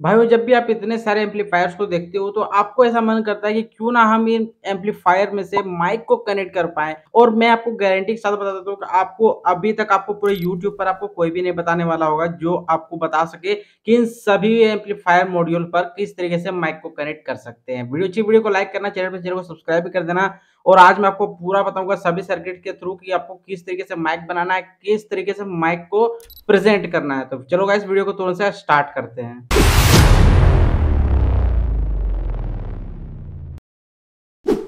भाइयों जब भी आप इतने सारे एम्पलीफायर्स को देखते हो तो आपको ऐसा मन करता है कि क्यों ना हम इन एम्पलीफायर में से माइक को कनेक्ट कर पाएँ और मैं आपको गारंटी के साथ बता देता हूँ कि आपको अभी तक आपको पूरे यूट्यूब पर आपको कोई भी नहीं बताने वाला होगा जो आपको बता सके कि इन सभी एम्पलीफायर मॉड्यूल पर किस तरीके से माइक को कनेक्ट कर सकते हैं। वीडियो को लाइक करना, चैनल को सब्सक्राइब भी कर देना और आज मैं आपको पूरा बताऊँगा सभी सर्किट के थ्रू कि आपको किस तरीके से माइक बनाना है, किस तरीके से माइक को प्रेज़ेंट करना है। तो चलो गाइस वीडियो को तुरंत से स्टार्ट करते हैं।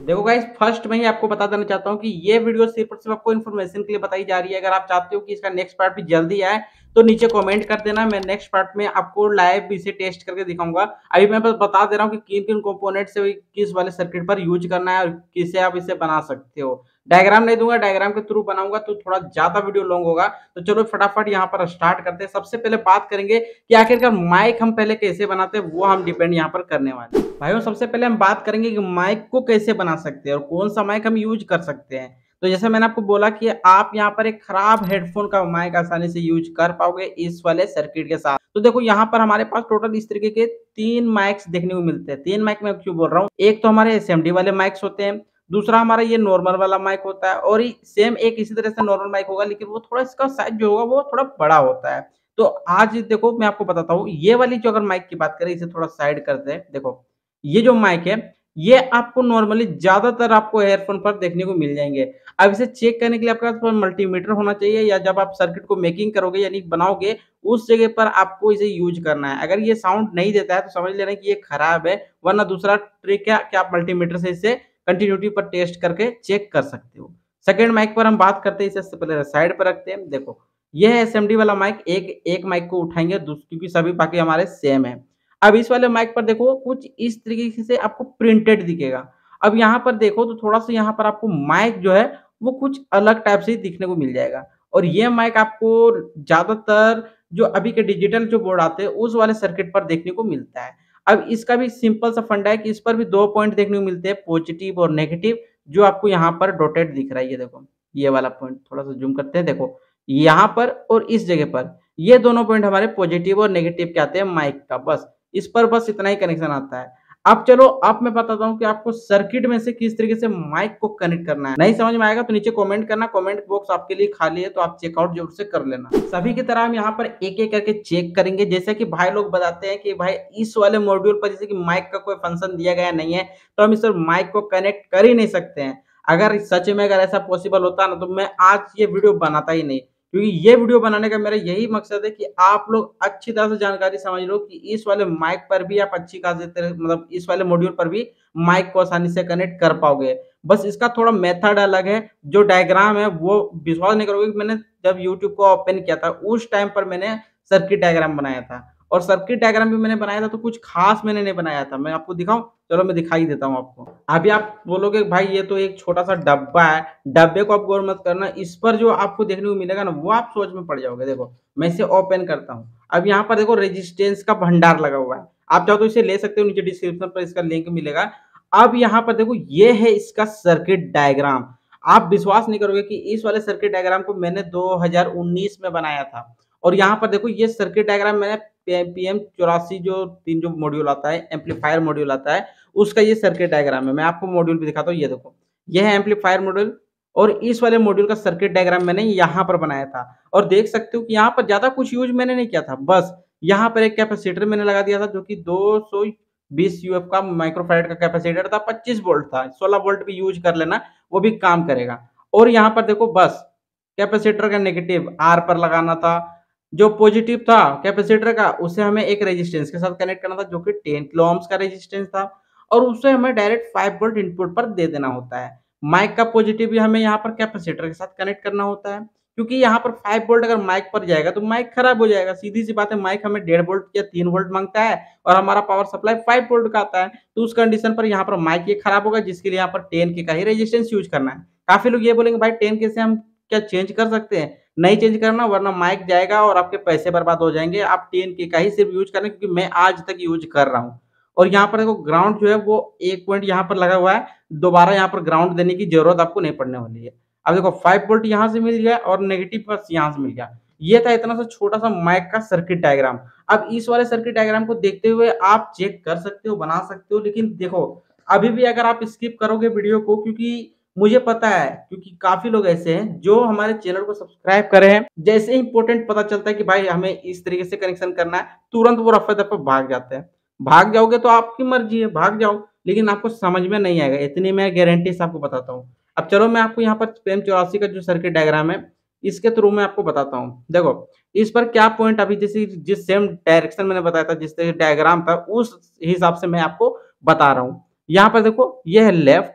देखो गाइस फर्स्ट मैं ही आपको बता देना चाहता हूँ कि ये वीडियो सिर्फ और सिर्फ आपको इन्फॉर्मेशन के लिए बताई जा रही है। अगर आप चाहते हो कि इसका नेक्स्ट पार्ट भी जल्दी आए तो नीचे कमेंट कर देना। मैं नेक्स्ट पार्ट में आपको लाइव इसे टेस्ट करके दिखाऊंगा। अभी मैं बस बता दे रहा हूँ कि किन-किन कंपोनेंट से किस वाले सर्किट पर यूज करना है और किससे आप इसे बना सकते हो। डायग्राम नहीं दूंगा, डायग्राम के थ्रू बनाऊंगा तो थोड़ा ज्यादा वीडियो लॉन्ग होगा। तो चलो फटाफट यहाँ पर स्टार्ट करते हैं। सबसे पहले बात करेंगे कि आखिरकार माइक हम पहले कैसे बनाते हैं, वो हम डिपेंड यहाँ पर करने वाले हैं। भाइयों सबसे पहले हम बात करेंगे कि माइक को कैसे बना सकते हैं और कौन सा माइक हम यूज कर सकते हैं। तो जैसे मैंने आपको बोला कि आप यहाँ पर एक खराब हेडफोन का माइक आसानी से यूज कर पाओगे इस वाले सर्किट के साथ। तो देखो यहाँ पर हमारे पास टोटल इस तरीके के 3 माइक्स देखने को मिलते हैं। 3 माइक मैं क्यों बोल रहा हूँ, एक तो हमारे एसएमडी वाले माइक्स होते हैं, दूसरा हमारा ये नॉर्मल वाला माइक होता है और सेम एक इसी तरह से नॉर्मल माइक होगा लेकिन वो थोड़ा इसका साइज जो होगा वो थोड़ा बड़ा होता है। तो आज देखो मैं आपको बताता हूँ ये वाली जो अगर माइक की बात करें, इसे थोड़ा साइड करते हैं। देखो ये जो माइक है ये आपको नॉर्मली ज्यादातर आपको एयरफोन पर देखने को मिल जाएंगे। अब इसे चेक करने के लिए आपके पास मल्टीमीटर होना चाहिए या जब आप सर्किट को मेकिंग करोगे यानी बनाओगे उस जगह पर आपको इसे यूज करना है। अगर ये साउंड नहीं देता है तो समझ लेना कि ये खराब है, वरना दूसरा ट्रिक है कि आप मल्टीमीटर से इसे कंटिन्यूटी पर टेस्ट करके चेक कर सकते हो। सेकंड माइक पर हम बात करते हैं, इसे पहले साइड पर रखते हैं। देखो ये है एसएमडी वाला माइक, एक माइक को उठाएंगे क्योंकि सभी बाकी हमारे सेम है। अब इस वाले माइक पर देखो कुछ इस तरीके से आपको प्रिंटेड दिखेगा। अब यहाँ पर देखो तो थोड़ा-सा यहाँ पर आपको माइक जो है वो कुछ अलग टाइप से दिखने को मिल जाएगा और ये माइक आपको ज़्यादातर जो अभी के डिजिटल जो बोर्ड आते हैं उस वाले सर्किट पर देखने को मिलता है। अब इसका भी सिंपल सा फंडा है कि इस पर भी 2 पॉइंट देखने को मिलते हैं, पॉजिटिव और नेगेटिव, जो आपको यहाँ पर डॉटेड दिख रहा है। ये देखो, ये वाला पॉइंट थोड़ा-सा ज़ूम करते हैं, देखो यहाँ पर और इस जगह पर, ये दोनों पॉइंट हमारे पॉजिटिव और नेगेटिव के आते हैं माइक का, बस। इस पर बस इतना ही कनेक्शन आता है। अब चलो अब मैं बताता हूँ कि आपको सर्किट में से किस तरीके से माइक को कनेक्ट करना है। नहीं समझ में आएगा तो नीचे कमेंट करना, कमेंट बॉक्स आपके लिए खाली है तो आप चेकआउट जरूर से कर लेना। सभी की तरह हम यहाँ पर एक-एक करके चेक करेंगे। जैसे कि भाई लोग बताते हैं कि भाई इस वाले मॉड्यूल पर जैसे कि माइक का कोई फंक्शन दिया गया नहीं है, तो हम इस माइक को कनेक्ट कर ही नहीं सकते हैं। अगर सच में अगर ऐसा पॉसिबल होता ना तो मैं आज ये वीडियो बनाता ही नहीं। क्योंकि ये वीडियो बनाने का मेरा यही मकसद है कि आप लोग अच्छी तरह से जानकारी समझ लो कि इस वाले माइक पर भी आप अच्छी खासी तरह मतलब इस वाले मॉड्यूल पर भी माइक को आसानी से कनेक्ट कर पाओगे। बस इसका थोड़ा मेथड अलग है, जो डायग्राम है वो विश्वास नहीं करोगे कि मैंने जब यूट्यूब को ओपन किया था उस टाइम पर मैंने सर्किट डायग्राम बनाया था और सर्किट डायग्राम भी मैंने बनाया था तो कुछ खास मैंने नहीं बनाया था। मैं आपको दिखाऊँ? चलो मैं दिखाई देता हूँ आपको। अभी आप बोलोगे भाई ये तो एक छोटा-सा डब्बा है, डब्बे को आप गौर मत करना, इस पर जो आपको देखने को मिलेगा ना वो आप सोच में पड़ जाओगे। देखो, मैं इसे ओपन करता हूँ। अब यहाँ पर देखो रेजिस्टेंस का भंडार लगा हुआ है। आप चाहो तो इसे ले सकते हो, नीचे डिस्क्रिप्शन पर इसका लिंक मिलेगा। अब यहाँ पर देखो ये है इसका सर्किट डायग्राम। आप विश्वास नहीं करोगे कि इस वाले सर्किट डायग्राम को मैंने 2019 में बनाया था और यहाँ पर देखो ये सर्किट डायग्राम मैंने पीएम 84 जो 3 जो मॉड्यूल आता है, एम्पलीफायर मॉड्यूल आता है, उसका ये सर्किट डायग्राम है। मैं आपको मॉड्यूल भी दिखाता हूँ, ये देखो। ये है एम्पलीफायर मॉड्यूल और इस वाले मॉड्यूल का सर्किट डायग्राम मैंने यहाँ पर बनाया था और देख सकते हो कि यहाँ पर ज़्यादा कुछ यूज़ मैंने नहीं किया था। बस यहाँ पर एक कैपेसिटर मैंने लगा दिया था जो कि 220 यूएफ का माइक्रोफैराड का कैपेसिटर था, 25 वोल्ट था। 16 वोल्ट भी यूज़ कर लेना, वो भी काम करेगा। और यहाँ पर देखो बस कैपेसिटर का नेगेटिव आर पर लगाना था, जो पॉजिटिव था कैपेसिटर का उसे हमें एक रेजिस्टेंस के साथ कनेक्ट करना था जो कि 10 किलो ओम्स का रेजिस्टेंस था और उसे हमें डायरेक्ट 5 वोल्ट इनपुट पर दे देना होता है। माइक का पॉजिटिव भी हमें यहाँ पर कैपेसिटर के साथ कनेक्ट करना होता है, क्योंकि यहाँ पर 5 वोल्ट अगर माइक पर जाएगा तो माइक खराब हो जाएगा। सीधी सी बात है, माइक हमें 1.5 वोल्ट या 3 वोल्ट मांगता है और हमारा पावर सप्लाई 5 वोल्ट का आता है, तो उस कंडीशन पर यहाँ पर माइक ये खराब होगा, जिसके लिए यहाँ पर 10 के का ही रेजिस्टेंस यूज करना है। काफी लोग ये बोलेंगे भाई 10 के से हम क्या चेंज कर सकते हैं? नहीं चेंज करना, वरना माइक जाएगा और आपके पैसे बर्बाद हो जाएँगे। आप 10 के का ही सिर्फ यूज़ करें, क्योंकि मैं आज तक यूज़ कर रहा हूँ। और यहाँ पर देखो ग्राउंड जो है वो 1 पॉइंट यहाँ पर लगा हुआ है। दोबारा यहाँ पर ग्राउंड देने की ज़रूरत आपको नहीं पड़ने वाली है। अब देखो 5 वोल्ट यहाँ से मिल गया और नेगेटिव बस यहाँ से मिल गया। ये था इतना सा छोटा सा माइक का सर्किट डायग्राम। अब इस वाले सर्किट डायग्राम को देखते हुए आप चेक कर सकते हो, बना सकते हो, लेकिन देखो अभी भी अगर आप स्किप करोगे वीडियो को, क्योंकि मुझे पता है, क्योंकि काफ़ी लोग ऐसे हैं जो हमारे चैनल को सब्सक्राइब करे हैं, जैसे ही इम्पोर्टेंट पता चलता है कि भाई हमें इस तरीके से कनेक्शन करना है, तुरंत वो रफ़े-दफ़े भाग जाते हैं। भाग जाओगे तो आपकी मर्ज़ी है, भाग जाओ, लेकिन आपको समझ में नहीं आएगा, इतनी मैं गारंटी से आपको बताता हूँ। अब चलो मैं आपको यहाँ पर PM84 का जो सर्किट डायग्राम है, इसके थ्रू मैं आपको बताता हूँ। देखो, इस पर क्या पॉइंट अभी जैसे जिस सेम डायरेक्शन मैंने बताया था, जिस तरह डायग्राम था, उस हिसाब से मैं आपको बता रहा हूँ। यहाँ पर देखो, ये है लेफ्ट,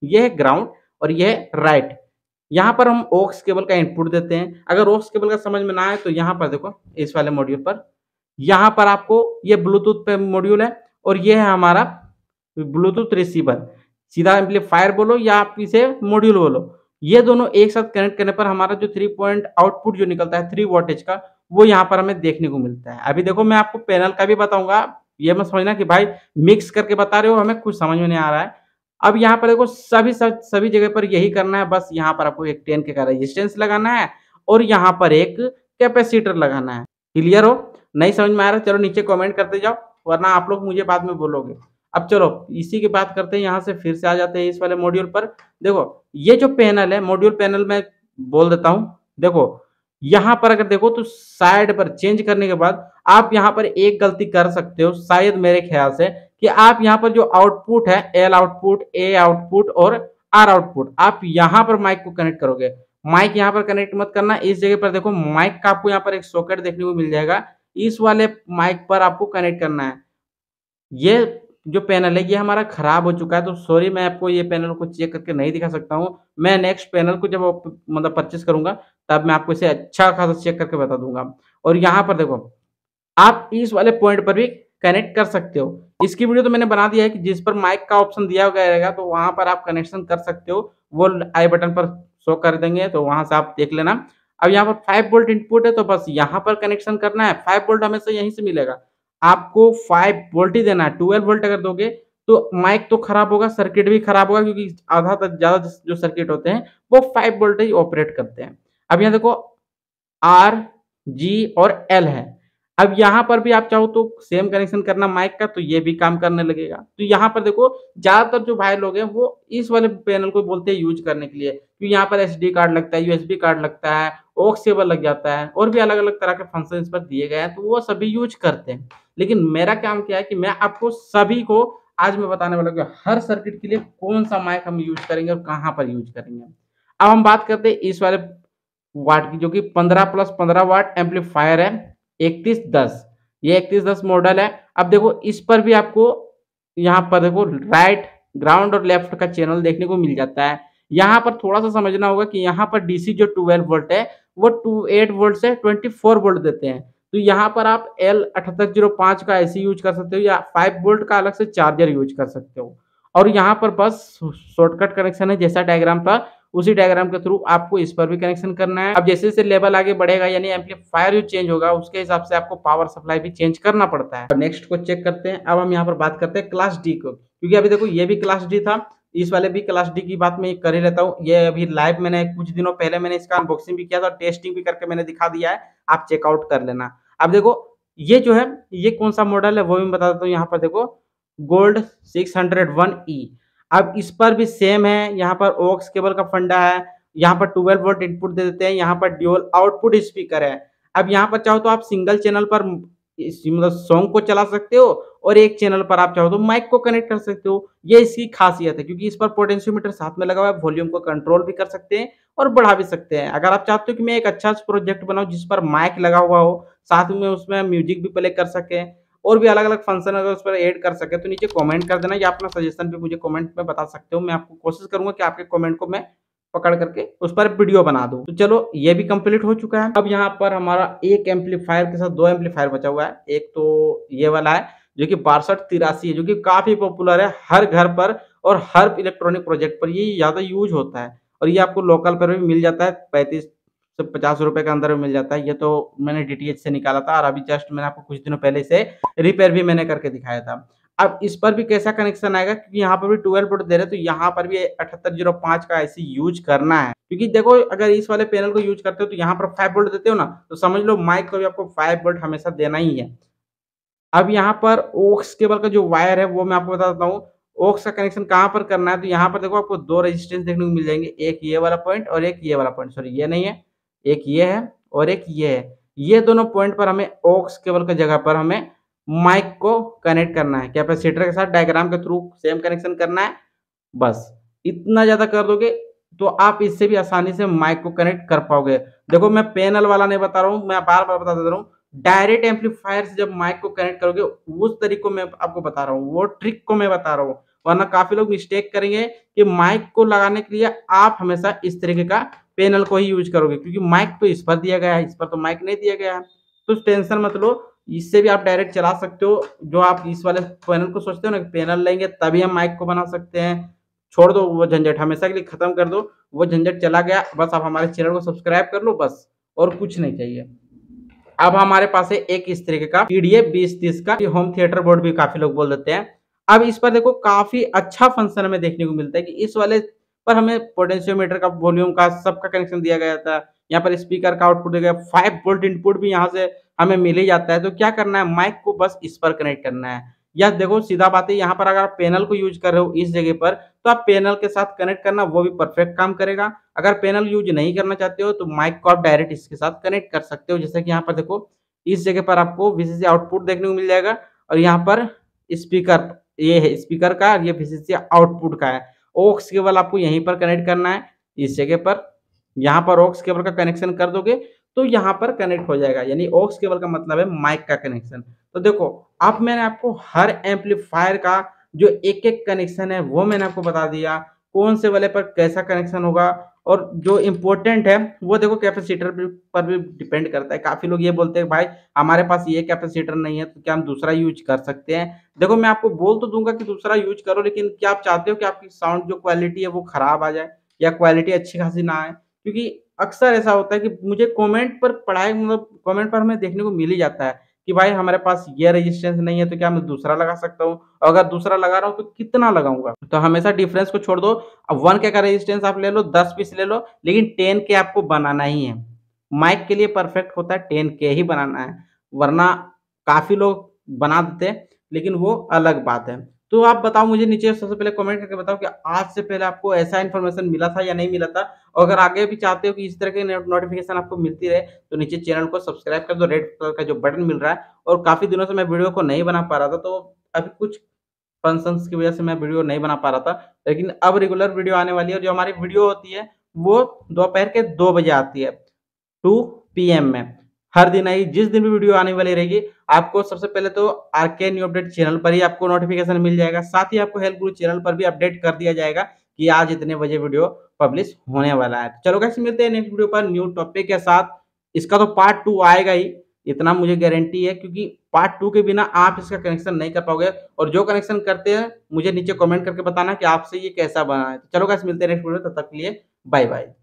ये है ग्राउंड और ये है राइट। यहाँ पर हम ऑक्स केबल का इनपुट देते हैं। अगर ऑक्स केबल का समझ में ना आए तो यहाँ पर देखो, इस वाले मॉड्यूल पर, यहाँ पर आपको ये ब्लूटूथ पे मॉड्यूल है और ये है हमारा ब्लूटूथ रिसीवर। सीधा एम्पलीफायर बोलो या आप इसे मॉड्यूल बोलो। ये दोनों एक साथ कनेक्ट करने पर हमारा जो 3 पॉइंट आउटपुट जो निकलता है 3 वोल्टेज का, वो यहाँ पर हमें देखने को मिलता है। अभी देखो मैं आपको पैनल का भी बताऊँगा, ये मत समझना कि भाई मिक्स करके बता रहे हो, हमें कुछ समझ में नहीं आ रहा है। अब यहाँ पर देखो सभी जगह पर यही करना है, बस यहाँ पर आपको एक 10 के का रेजिस्टेंस लगाना है और यहाँ पर एक कैपेसिटर लगाना है। क्लियर हो? नहीं समझ में आ रहा है? चलो नीचे कमेंट करते जाओ, वरना आप लोग मुझे बाद में बोलोगे। अब चलो इसी की बात करते हैं, यहाँ से फिर से आ जाते हैं इस वाले मॉड्यूल पर। देखो, ये जो पैनल है, मॉड्यूल पैनल मैं बोल देता हूँ। देखो, यहाँ पर अगर देखो तो साइड पर चेंज करने के बाद आप यहाँ पर एक गलती कर सकते हो, शायद मेरे ख्याल से, कि आप यहाँ पर जो आउटपुट है, एल आउटपुट, ए आउटपुट और आर आउटपुट, आप यहाँ पर माइक को कनेक्ट करोगे। माइक यहाँ पर कनेक्ट मत करना, इस जगह पर देखो माइक का आपको यहाँ पर एक सॉकेट देखने को मिल जाएगा, इस वाले माइक पर आपको कनेक्ट करना है। ये जो पैनल है ये हमारा खराब हो चुका है, तो सॉरी मैं आपको ये पैनल को चेक करके नहीं दिखा सकता हूँ। मैं नेक्स्ट पैनल को जब मतलब परचेज़ करूँगा, तब मैं आपको इसे अच्छा खासा चेक करके बता दूँगा। और यहाँ पर देखो, आप इस वाले पॉइंट पर भी कनेक्ट कर सकते हो। इसकी वीडियो तो मैंने बना दिया है कि जिस पर माइक का ऑप्शन दिया गया रहेगा, तो वहाँ पर आप कनेक्शन कर सकते हो। वो आई बटन पर शो कर देंगे, तो वहाँ से आप देख लेना। अब यहाँ पर 5 वोल्ट इनपुट है, तो बस यहाँ पर कनेक्शन करना है। 5 वोल्ट हमेशा यहीं से मिलेगा। आपको 5 वोल्ट ही देना है। 12 वोल्ट अगर दोगे, तो माइक तो खराब होगा, सर्किट भी खराब होगा, क्योंकि आधा तक ज़्यादा जो सर्किट होते हैं, वो 5 वोल्ट ही ऑपरेट करते हैं। अब यहाँ देखो, आर, जी और एल है। अब यहाँ पर भी आप चाहो तो सेम कनेक्शन करना माइक का, तो ये भी काम करने लगेगा। तो यहाँ पर देखो, ज़्यादातर जो भाई लोग हैं वो इस वाले पैनल को बोलते हैं यूज़ करने के लिए, क्योंकि यहाँ पर एसडी कार्ड लगता है, यूएसबी कार्ड लगता है, ऑक्स केबल लग जाता है और भी अलग-अलग तरह के फंक्शन इस पर दिए गए हैं, तो वो सभी यूज़ करते हैं। लेकिन मेरा काम क्या है कि मैं आपको सभी को आज मैं बताने वाला हूँ कि हर सर्किट के लिए कौन-सा माइक हम यूज़ करेंगे और कहाँ पर यूज़ करेंगे। अब हम बात करते हैं इस वाले वाट की, जो कि 15 प्लस 15 वाट एम्पलीफायर है, 3110। ये 3110 मॉडल है। अब देखो इस पर भी आपको यहाँ पर देखो राइट, ग्राउंड और लेफ्ट का चैनल देखने को मिल जाता है। यहाँ पर थोड़ा-सा समझना होगा कि यहाँ पर डीसी जो 12 वोल्ट है, वो 28 वोल्ट से 24 वोल्ट देते हैं। तो यहाँ पर आप L7805 का एसी यूज़ कर सकते हो या 5 वोल्ट का अलग से चार्जर यूज़ कर सकते हो। और यहाँ पर बस शॉर्टकट कनेक्शन है, जैसा डायग्राम था उसी डायग्राम के थ्रू आपको इस पर भी कनेक्शन करना है। अब जैसे-जैसे लेवल आगे बढ़ेगा, यानी एम्पलीफायर जो चेंज होगा, उसके हिसाब से आपको पावर सप्लाई भी चेंज करना पड़ता है। नेक्स्ट को चेक करते हैं। अब हम यहाँ पर बात करते हैं क्लास डी को, क्योंकि अभी देखो ये भी क्लास डी था, इस वाले भी क्लास डी की बात मैं कर ही लेता हूँ। ये अभी लाइव मैंने कुछ दिनों पहले मैंने इसका अनबॉक्सिंग भी किया था और टेस्टिंग भी करके मैंने दिखा दिया है, आप चेकआउट कर लेना। अब देखो ये जो है, ये कौन-सा मॉडल है वो भी बता देता हूँ। यहाँ पर देखो गोल्ड 601E। अब इस पर भी सेम है, यहाँ पर ऑक्स केबल का फंडा है, यहाँ पर 12 वोल्ट इनपुट दे देते हैं, यहाँ पर ड्यूल आउटपुट स्पीकर है। अब यहाँ पर चाहो तो आप सिंगल चैनल पर मतलब सॉन्ग को चला सकते हो और एक चैनल पर आप चाहो तो माइक को कनेक्ट कर सकते हो। ये इसकी खासियत है, क्योंकि इस पर पोटेंशियोमीटर साथ में लगा हुआ है, वॉल्यूम को कंट्रोल भी कर सकते हैं और बढ़ा भी सकते हैं। अगर आप चाहते हो कि मैं एक अच्छा प्रोजेक्ट बनाऊँ जिस पर माइक लगा हुआ हो, साथ में उसमें म्यूजिक भी प्ले कर सकें और भी अलग-अलग फंक्शन अगर उस पर ऐड कर सके, तो नीचे कमेंट कर देना या अपना सजेशन भी मुझे कमेंट में बता सकते हो। मैं आपको कोशिश करूँगा कि आपके कमेंट को मैं पकड़ करके उस पर वीडियो बना दूँ। तो चलो ये भी कंप्लीट हो चुका है। अब यहाँ पर हमारा एक एम्पलीफायर के साथ 2 एम्पलीफायर बचा हुआ है। एक तो ये वाला है जो कि 6283 है, जो कि काफ़ी पॉपुलर है हर घर पर और हर इलेक्ट्रॉनिक प्रोजेक्ट पर ये ज़्यादा यूज़ होता है और ये आपको लोकल पर भी मिल जाता है, 35 से 50 रुपए के अंदर में मिल जाता है। ये तो मैंने डीटीएच से निकाला था और अभी जस्ट मैंने आपको कुछ दिनों पहले इसे रिपेयर भी मैंने करके दिखाया था। अब इस पर भी कैसा कनेक्शन आएगा, क्योंकि यहाँ पर भी 12 वोल्ट दे रहे हैं, तो यहाँ पर भी 7805 का ऐसे यूज करना है। क्योंकि देखो अगर इस वाले पैनल को यूज करते हो तो यहाँ पर 5 वोल्ट देते हो ना, तो समझ लो माइक को भी आपको 5 वोल्ट हमेशा देना ही है। अब यहाँ पर ऑक्स केबल का जो वायर है वो मैं आपको बता देता हूँ। ऑक्स का कनेक्शन कहाँ पर करना है, तो यहाँ पर देखो आपको 2 रेजिस्टेंस देखने को मिल जाएँगे, एक ये वाला पॉइंट और एक ये वाला पॉइंट, सॉरी ये नहीं है, एक ये है और एक ये है। ये दोनों पॉइंट पर हमें ऑक्स केबल की जगह पर हमें माइक को कनेक्ट करना है। कैपेसिटर के साथ डायग्राम के थ्रू सेम कनेक्शन करना है। बस इतना ज़्यादा कर दोगे तो आप इससे भी आसानी से माइक को कनेक्ट कर पाओगे। देखो मैं पैनल वाला नहीं बता रहा हूँ, मैं बार-बार बता दे रहा हूँ। डायरेक्ट एम्पलीफायर से जब माइक को कनेक्ट करोगे उस तरीके को मैं आपको बता रहा हूँ, वो ट्रिक को मैं बता रहा हूँ। वरना काफ़ी लोग मिस्टेक करेंगे कि माइक को लगाने के लिए आप हमेशा इस तरीके का पैनल को ही यूज़ करोगे, क्योंकि माइक तो इस पर दिया गया है, इस पर तो माइक नहीं दिया गया है। तो टेंशन मत लो, इससे भी आप डायरेक्ट चला सकते हो। जो आप इस वाले पैनल को सोचते हो ना कि पैनल लेंगे तभी हम माइक को बना सकते हैं, छोड़ दो वो झंझट, हमेशा के लिए खत्म कर दो। वो झंझट चला गया, बस आप हमारे चैनल को सब्सक्राइब कर लो बस, और कुछ नहीं चाहिए। अब हमारे पास है एक इस तरीके का पीडीए 2030 का होम थिएटर बोर्ड भी काफ़ी लोग बोल देते हैं। अब इस पर देखो काफ़ी अच्छा फंक्शन हमें देखने को मिलता है कि इस वाले पर हमें पोटेंशियोमीटर का, वॉल्यूम का, सबका कनेक्शन दिया गया था। यहाँ पर स्पीकर का आउटपुट दिया गया, 5 वोल्ट इनपुट भी यहाँ से हमें मिल ही जाता है। तो क्या करना है, माइक को बस इस पर कनेक्ट करना है। या देखो सीधा बात है, यहाँ पर अगर आप पैनल को यूज़ कर रहे हो इस जगह पर, तो आप पैनल के साथ कनेक्ट करना, वो भी परफेक्ट काम करेगा। अगर पैनल यूज़ नहीं करना चाहते हो तो माइक को आप डायरेक्ट इसके साथ कनेक्ट कर सकते हो। जैसे कि यहाँ पर देखो इस जगह पर आपको वीसीसी आउटपुट देखने को मिल जाएगा और यहाँ पर स्पीकर, ये है स्पीकर का, ये वीसीसी आउटपुट का है। ऑक्स केबल आपको यहीं पर कनेक्ट करना है इस जगह पर। यहाँ पर ऑक्स केबल का कनेक्शन कर दोगे तो यहाँ पर कनेक्ट हो जाएगा, यानी ऑक्स केबल का मतलब है माइक का कनेक्शन। तो देखो अब मैंने आपको हर एम्पलीफायर का जो एक-एक कनेक्शन है वो मैंने आपको बता दिया, कौन से वाले पर कैसा कनेक्शन होगा। और जो इम्पोर्टेंट है वो देखो कैपेसिटर पर भी डिपेंड करता है। काफ़ी लोग ये बोलते हैं भाई हमारे पास ये कैपेसिटर नहीं है तो क्या हम दूसरा यूज़ कर सकते हैं? देखो मैं आपको बोल तो दूँगा कि दूसरा यूज़ करो, लेकिन क्या आप चाहते हो कि आपकी साउंड जो क्वालिटी है वो खराब आ जाए या क्वालिटी अच्छी खासी ना आए? क्योंकि अक्सर ऐसा होता है कि मुझे कमेंट पर पढ़ाई, मतलब कमेंट पर हमें देखने को मिल ही जाता है कि भाई हमारे पास ये रेजिस्टेंस नहीं है तो क्या मैं दूसरा लगा सकता हूँ? और अगर दूसरा लगा रहा हूँ तो कितना लगाऊँगा? तो हमेशा डिफरेंस को छोड़ दो। अब 1K का रेजिस्टेंस आप ले लो, 10 पीस ले लो, लेकिन 10K आपको बनाना ही है। माइक के लिए परफेक्ट होता है 10K ही बनाना है, वरना काफ़ी लोग बना देते हैं, लेकिन वो अलग बात है। तो आप बताओ मुझे नीचे सबसे पहले कमेंट करके बताओ कि आज से पहले आपको ऐसा इन्फॉर्मेशन मिला था या नहीं मिला था? और अगर आगे भी चाहते हो कि इस तरह के नोटिफ़िकेशन आपको मिलती रहे, तो नीचे चैनल को सब्सक्राइब कर दो, रेड कलर का जो बटन मिल रहा है। और काफ़ी दिनों से मैं वीडियो को नहीं बना पा रहा था, तो अभी कुछ फंक्शंस की वजह से मैं वीडियो नहीं बना पा रहा था, लेकिन अब रेगुलर वीडियो आने वाली है। और जो हमारी वीडियो होती है, वो दोपहर के 2 बजे आती है, 2 पीएम में। हर दिन आई, जिस दिन भी वीडियो आने वाली रहेगी, आपको सबसे पहले तो आरके न्यू अपडेट चैनल पर ही आपको नोटिफ़िकेशन मिल जाएगा। साथ ही आपको हेल्थ गुरु चैनल पर भी अपडेट कर दिया जाएगा कि आज इतने बजे वीडियो पब्लिश होने वाला है। चलो गाइस मिलते हैं नेक्स्ट वीडियो पर न्यू टॉपिक के साथ। इसका तो पार्ट 2 आएगा ही, इतना मुझे गारंटी है, क्योंकि पार्ट 2 के बिना आप इसका कनेक्शन नहीं कर पाओगे। और जो कनेक्शन करते हैं मुझे नीचे कमेंट करके बताना कि आपसे ये कैसा बना है। चलो गाइस मिलते हैं नेक्स्ट वीडियो, तब तक के लिए बाय बाय।